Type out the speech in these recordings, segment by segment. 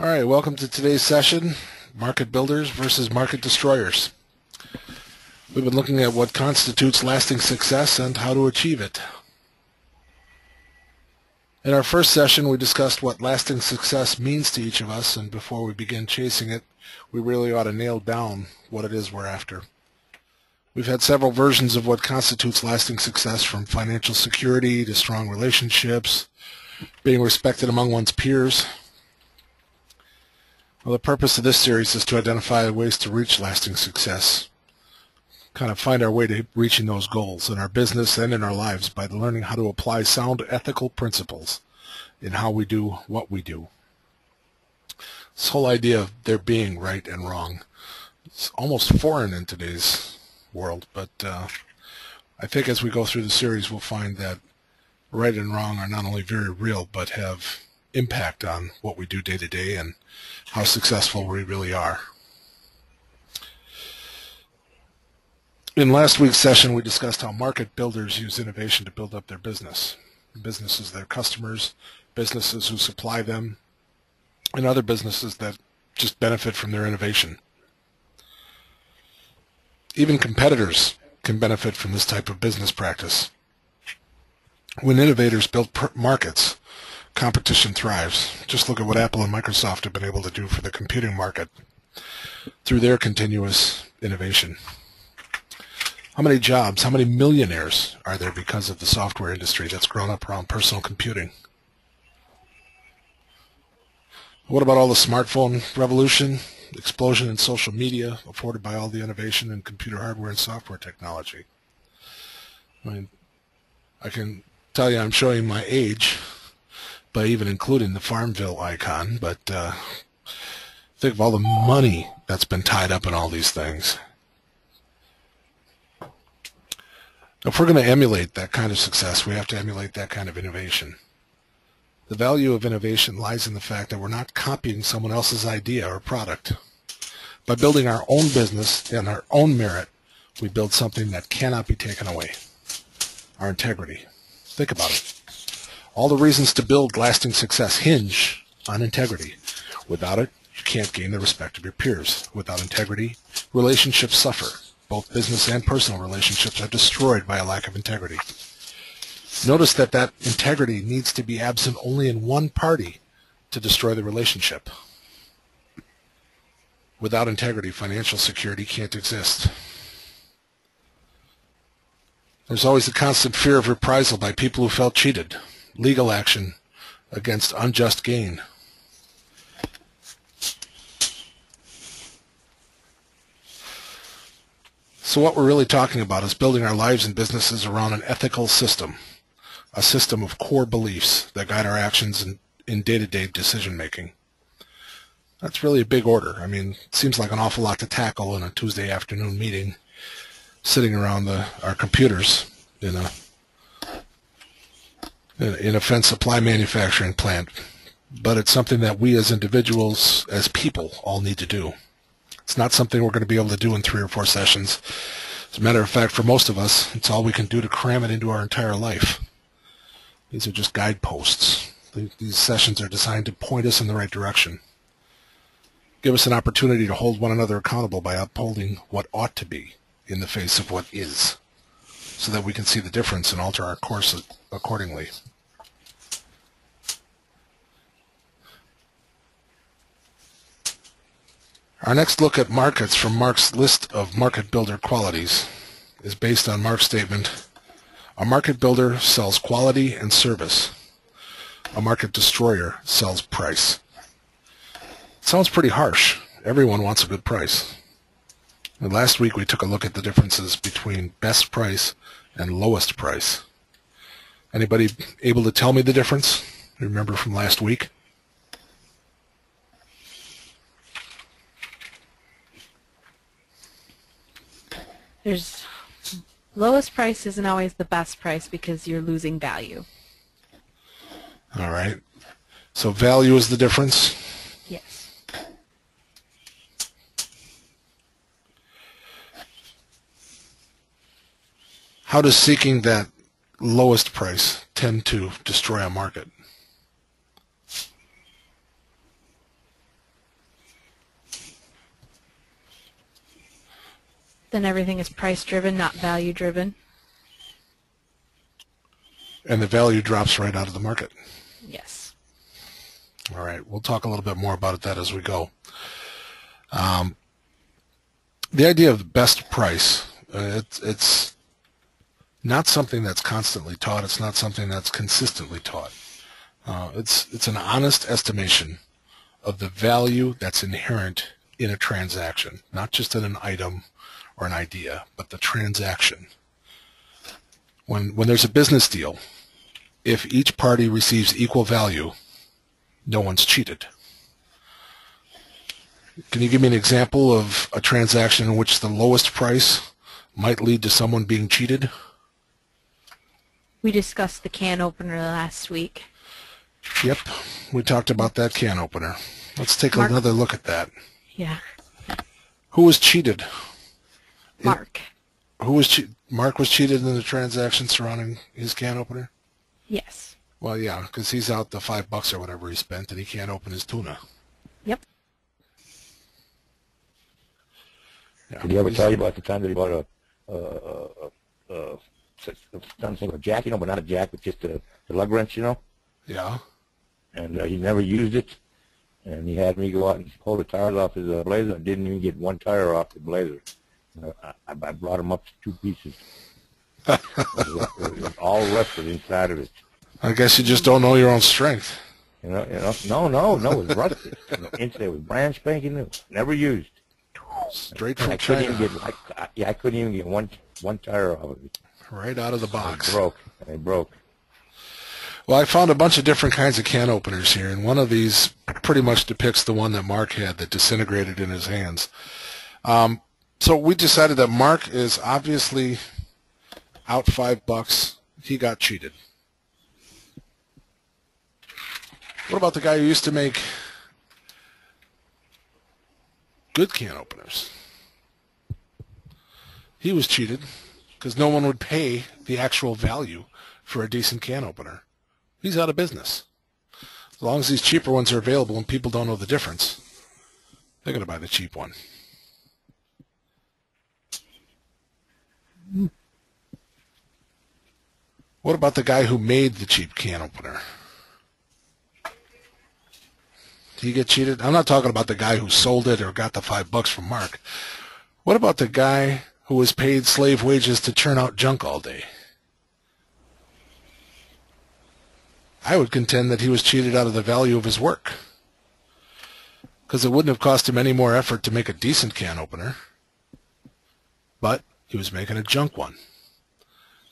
All right, welcome to today's session, Market Builders versus Market Destroyers. We've been looking at what constitutes lasting success and how to achieve it. In our first session, we discussed what lasting success means to each of us, and before we begin chasing it, we really ought to nail down what it is we're after. We've had several versions of what constitutes lasting success, from financial security to strong relationships, being respected among one's peers. Well, the purpose of this series is to identify ways to reach lasting success, kind of find our way to reaching those goals in our business and in our lives by learning how to apply sound ethical principles in how we do what we do. This whole idea of there being right and wrong is almost foreign in today's world, but I think as we go through the series we'll find that right and wrong are not only very real but have impact on what we do day to day and how successful we really are. In last week's session, we discussed how market builders use innovation to build up their business. Businesses, their customers, businesses who supply them, and other businesses that just benefit from their innovation. Even competitors can benefit from this type of business practice. When innovators build markets, competition thrives. Just look at what Apple and Microsoft have been able to do for the computing market through their continuous innovation. How many jobs, how many millionaires are there because of the software industry that's grown up around personal computing? What about all the smartphone revolution, explosion in social media afforded by all the innovation in computer hardware and software technology? I mean, I can tell you I'm showing my age by even including the Farmville icon, but think of all the money that's been tied up in all these things. If we're going to emulate that kind of success, we have to emulate that kind of innovation. The value of innovation lies in the fact that we're not copying someone else's idea or product. By building our own business and our own merit, we build something that cannot be taken away. Our integrity. Think about it. All the reasons to build lasting success hinge on integrity. Without it, you can't gain the respect of your peers. Without integrity, relationships suffer. Both business and personal relationships are destroyed by a lack of integrity. Notice that integrity needs to be absent only in one party to destroy the relationship. Without integrity, financial security can't exist. There's always the constant fear of reprisal by people who felt cheated. Legal action against unjust gain. So what we're really talking about is building our lives and businesses around an ethical system, a system of core beliefs that guide our actions in day-to-day decision-making. That's really a big order. I mean, it seems like an awful lot to tackle in a Tuesday afternoon meeting, sitting around our computers in a fence supply manufacturing plant, but it's something that we as individuals, as people, all need to do. It's not something we're going to be able to do in 3 or 4 sessions. As a matter of fact, for most of us, it's all we can do to cram it into our entire life. These are just guideposts. These sessions are designed to point us in the right direction. Give us an opportunity to hold one another accountable by upholding what ought to be in the face of what is, so that we can see the difference and alter our course accordingly. Our next look at markets from Mark's list of market builder qualities is based on Mark's statement: a market builder sells quality and service. A market destroyer sells price. It sounds pretty harsh. Everyone wants a good price. And last week we took a look at the differences between best price and lowest price. Anybody able to tell me the difference? Remember from last week? There's lowest price isn't always the best price because you're losing value. All right. So value is the difference? Yes. How does seeking that lowest price tend to destroy a market? Then everything is price driven, not value driven. And the value drops right out of the market. Yes. All right, we'll talk a little bit more about that as we go. The idea of the best price, it's not something that's constantly taught. It's not something that's consistently taught. It's an honest estimation of the value that's inherent in a transaction, not just in an item or an idea, but the transaction. When there's a business deal, if each party receives equal value, no one's cheated. Can you give me an example of a transaction in which the lowest price might lead to someone being cheated? We discussed the can opener last week. Yep, we talked about that can opener. Let's take Mark. another look at that. Yeah. Who was cheated? Mark. Mark was cheated in the transaction surrounding his can opener? Yes. Well, yeah, because he's out the $5 or whatever he spent, and he can't open his tuna. Yep. Yeah, Did he ever tell you about the time that he bought something like a jack, but not a jack, but just the lug wrench, Yeah. And he never used it, and he had me go out and pull the tires off his Blazer. I didn't even get one tire off the Blazer. I brought him up to 2 pieces. It was all rusted inside of it. I guess you just don't know your own strength. No, it was rusted. It was brand spanking new, never used. Straight And from I couldn't China. even get, I couldn't even get one tire off of it. Right out of the box. It broke. Well, I found a bunch of different kinds of can openers here, and one of these pretty much depicts the one that Mark had that disintegrated in his hands. So we decided that Mark is obviously out $5. He got cheated. What about the guy who used to make good can openers? He was cheated because no one would pay the actual value for a decent can opener. He's out of business. As long as these cheaper ones are available and people don't know the difference, they're going to buy the cheap one. What about the guy who made the cheap can opener? Did he get cheated? I'm not talking about the guy who sold it or got the $5 from Mark. What about the guy who was paid slave wages to churn out junk all day? I would contend that he was cheated out of the value of his work, because it wouldn't have cost him any more effort to make a decent can opener, but he was making a junk one.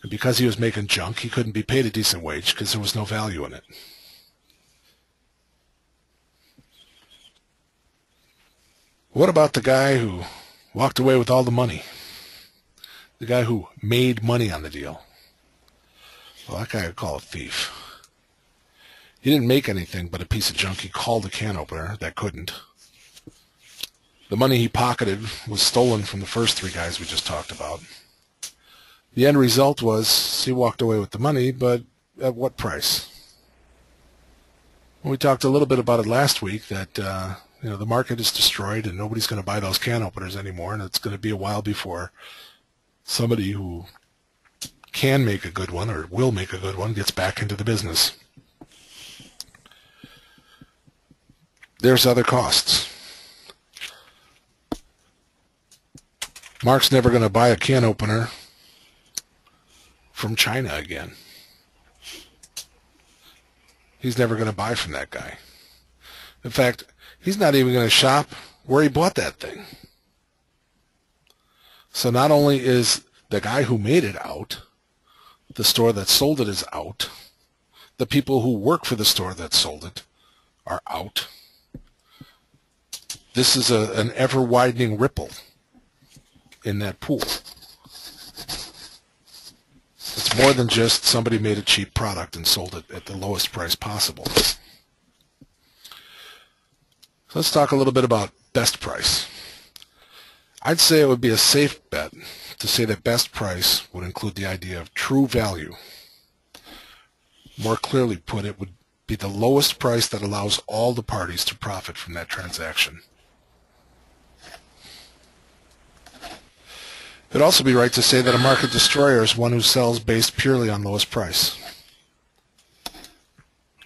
And because he was making junk, he couldn't be paid a decent wage because there was no value in it. What about the guy who walked away with all the money? The guy who made money on the deal? Well, that guy I'd call a thief. He didn't make anything but a piece of junk he called a can opener that couldn't. The money he pocketed was stolen from the first 3 guys we just talked about. The end result was he walked away with the money, but at what price? We talked a little bit about it last week, that the market is destroyed and nobody's going to buy those can openers anymore, and it's going to be a while before somebody who can make a good one or will make a good one gets back into the business. There's other costs. Mark's never going to buy a can opener from China again. He's never going to buy from that guy. In fact, he's not even going to shop where he bought that thing. So not only is the guy who made it out, the store that sold it is out, the people who work for the store that sold it are out. This is an ever-widening ripple in that pool. It's more than just somebody made a cheap product and sold it at the lowest price possible. So let's talk a little bit about best price. I'd say it would be a safe bet to say that best price would include the idea of true value. More clearly put, it would be the lowest price that allows all the parties to profit from that transaction. It'd also be right to say that a market destroyer is one who sells based purely on lowest price.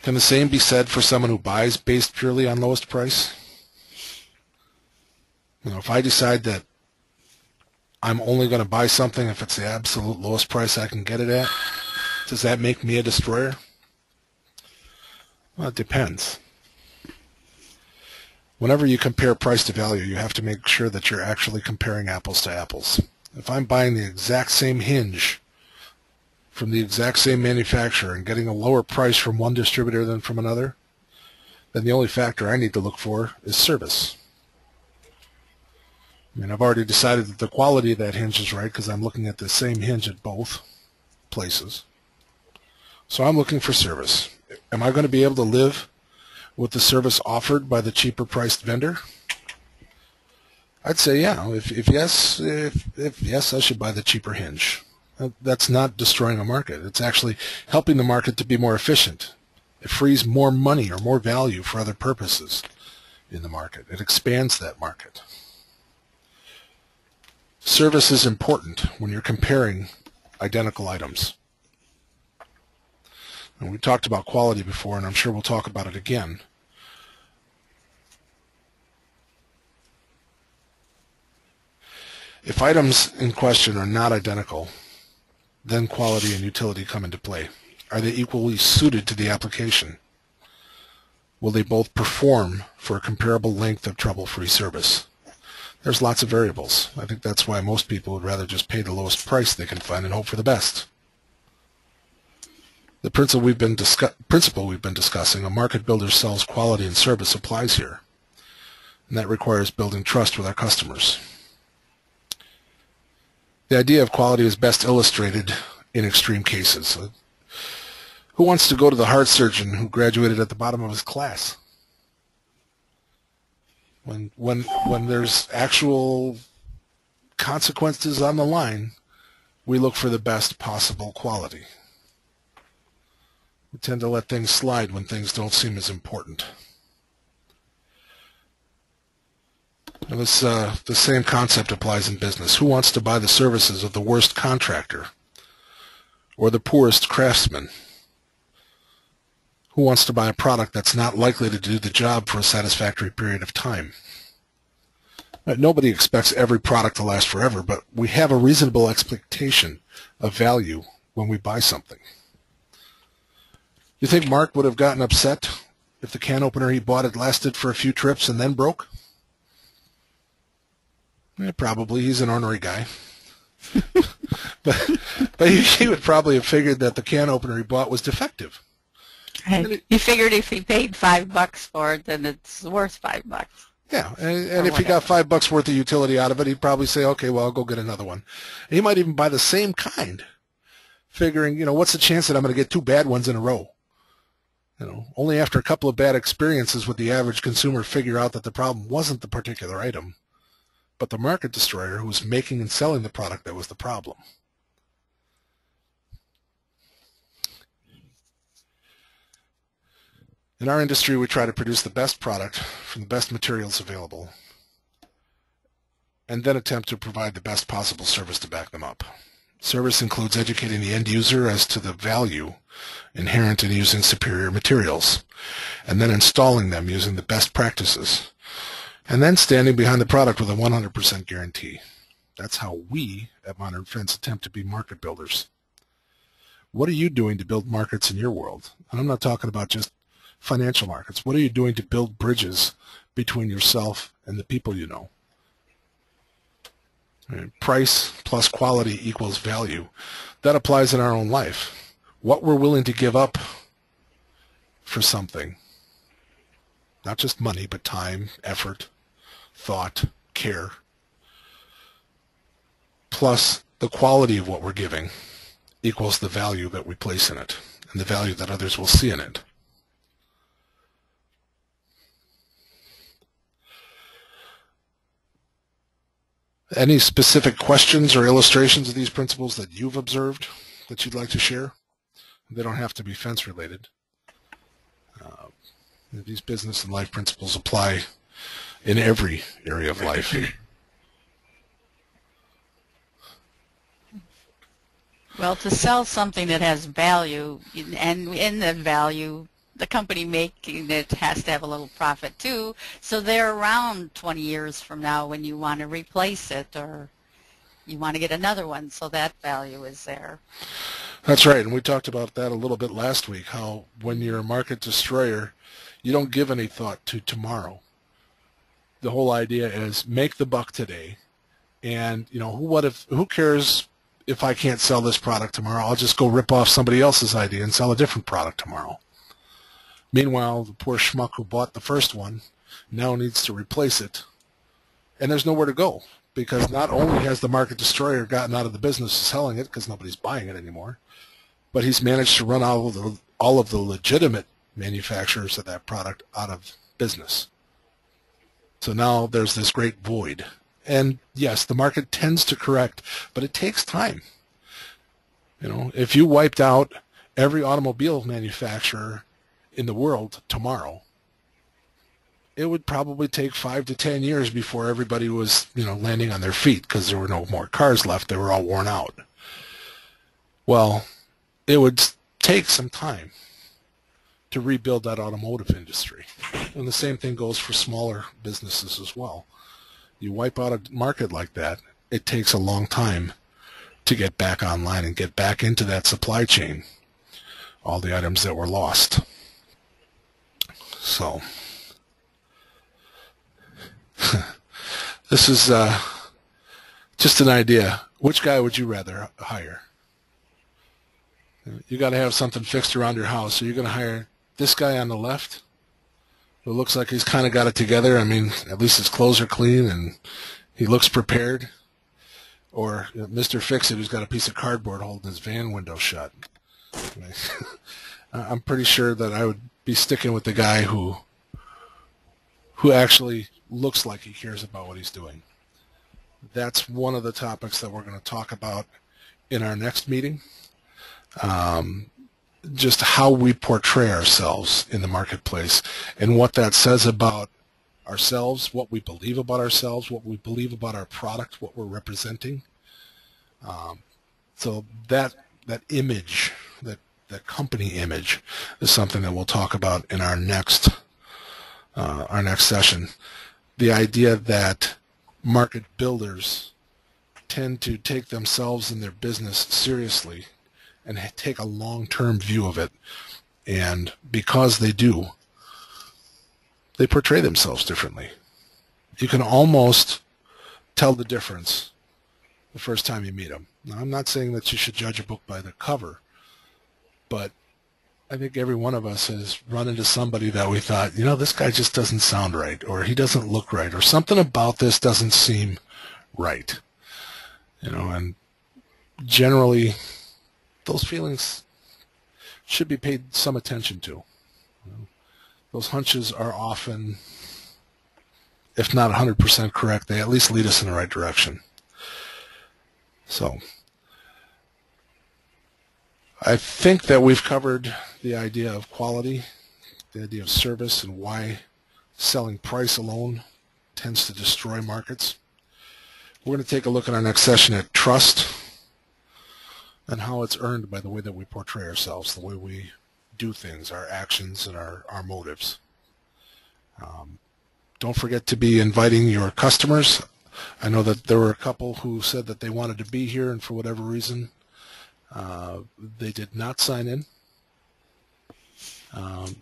Can the same be said for someone who buys based purely on lowest price? If I decide that I'm only going to buy something if it's the absolute lowest price I can get it at, does that make me a destroyer? Well, it depends. Whenever you compare price to value, you have to make sure that you're actually comparing apples to apples. If I'm buying the exact same hinge from the exact same manufacturer and getting a lower price from one distributor than from another, then the only factor I need to look for is service. I've already decided that the quality of that hinge is right because I'm looking at the same hinge at both places. So I'm looking for service. Am I going to be able to live with the service offered by the cheaper priced vendor? I'd say yeah. If yes, I should buy the cheaper hinge. That's not destroying a market. It's actually helping the market to be more efficient. It frees more money or more value for other purposes in the market. It expands that market. Service is important when you're comparing identical items. And we talked about quality before, and I'm sure we'll talk about it again. If items in question are not identical, then quality and utility come into play. Are they equally suited to the application? Will they both perform for a comparable length of trouble-free service? There's lots of variables. I think that's why most people would rather just pay the lowest price they can find and hope for the best. The principle we've been discussing, a market builder sells quality and service, applies here. And that requires building trust with our customers. The idea of quality is best illustrated in extreme cases. Who wants to go to the heart surgeon who graduated at the bottom of his class? When there's actual consequences on the line, we look for the best possible quality. We tend to let things slide when things don't seem as important. And the same concept applies in business. Who wants to buy the services of the worst contractor or the poorest craftsman? Who wants to buy a product that's not likely to do the job for a satisfactory period of time? Nobody expects every product to last forever, but we have a reasonable expectation of value when we buy something. You think Mark would have gotten upset if the can opener he bought had lasted for a few trips and then broke? Yeah, probably. He's an ornery guy. but he would probably have figured that the can opener he bought was defective. Right. You figured if he paid $5 for it, then it's worth $5. Yeah, and if he got $5 worth of utility out of it, he'd probably say, okay, well, I'll go get another one. And he might even buy the same kind, figuring, what's the chance that I'm going to get 2 bad ones in a row? Only after a couple of bad experiences would the average consumer figure out that the problem wasn't the particular item, but the market destroyer who was making and selling the product that was the problem. In our industry, we try to produce the best product from the best materials available and then attempt to provide the best possible service to back them up. Service includes educating the end user as to the value inherent in using superior materials, and then installing them using the best practices, and then standing behind the product with a 100% guarantee. That's how we at Modern Fence attempt to be market builders. What are you doing to build markets in your world? And I'm not talking about just financial markets. What are you doing to build bridges between yourself and the people you know? Price plus quality equals value. That applies in our own life. What we're willing to give up for something. Not just money, but time, effort, thought, care. Plus the quality of what we're giving equals the value that we place in it and the value that others will see in it. Any specific questions or illustrations of these principles that you've observed that you'd like to share? They don't have to be fence related. These business and life principles apply in every area of life. Well, to sell something that has value, and in the value, the company making it has to have a little profit too, so they're around 20 years from now when you want to replace it or you want to get another one, so that value is there. That's right, and we talked about that a little bit last week, how when you're a market destroyer, you don't give any thought to tomorrow. The whole idea is make the buck today, and who cares if I can't sell this product tomorrow? I'll just go rip off somebody else's idea and sell a different product tomorrow. Meanwhile, the poor schmuck who bought the first one now needs to replace it, and there's nowhere to go, because not only has the market destroyer gotten out of the business of selling it because nobody's buying it anymore, but he's managed to run all of the legitimate manufacturers of that product out of business. So now there's this great void. And yes, the market tends to correct, but it takes time. If you wiped out every automobile manufacturer in the world tomorrow, it would probably take 5 to 10 years before everybody was, landing on their feet, because there were no more cars left. They were all worn out. Well, it would take some time to rebuild that automotive industry. And the same thing goes for smaller businesses as well. You wipe out a market like that, it takes a long time to get back online and get back into that supply chain, all the items that were lost. So this is just an idea. Which guy would you rather hire? You got to have something fixed around your house, so you're going to hire this guy on the left, who looks like he's kind of got it together. I mean, at least his clothes are clean and he looks prepared. Or Mr. Fix-It, who's got a piece of cardboard holding his van window shut. I'm pretty sure that I would be sticking with the guy who actually looks like he cares about what he's doing. That's one of the topics that we're going to talk about in our next meeting. Just how we portray ourselves in the marketplace and what that says about ourselves, what we believe about ourselves, what we believe about our product, what we're representing. So that image, that company image, is something that we'll talk about in our next session. The idea that market builders tend to take themselves and their business seriously and take a long-term view of it, and because they do, they portray themselves differently. You can almost tell the difference the first time you meet them. Now, I'm not saying that you should judge a book by the cover, but I think every one of us has run into somebody that we thought, this guy just doesn't sound right, or he doesn't look right, or something about this doesn't seem right. And generally, those feelings should be paid some attention to. Those hunches are often, if not 100% correct, they at least lead us in the right direction. So I think that we've covered the idea of quality, the idea of service, and why selling price alone tends to destroy markets. We're going to take a look in our next session at trust and how it's earned by the way that we portray ourselves, the way we do things, our actions and our motives. Don't forget to be inviting your customers. I know that there were a couple who said that they wanted to be here, and for whatever reason, they did not sign in.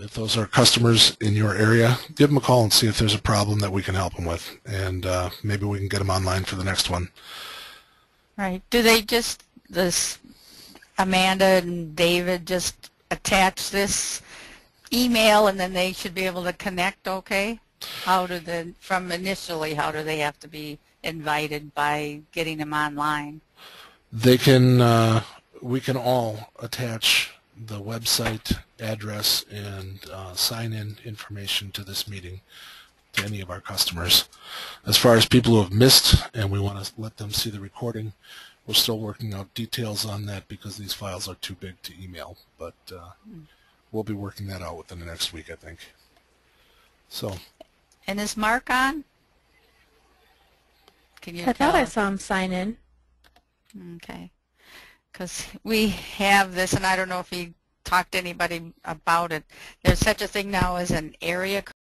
If those are customers in your area, give them a call and see if there's a problem that we can help them with, and maybe we can get them online for the next one. Right. Do they just, Amanda and David, just attach this email and then they should be able to connect okay? How do initially, how do they have to be invited by getting them online? They can, we can all attach the website address and sign-in information to this meeting to any of our customers. As far as people who have missed and we want to let them see the recording, we're still working out details on that because these files are too big to email, but we'll be working that out within the next week, I think. So. And is Mark on? Can you I thought I saw him sign in. Okay. because we have this, and I don't know if he talked to anybody about it. There's such a thing now as an area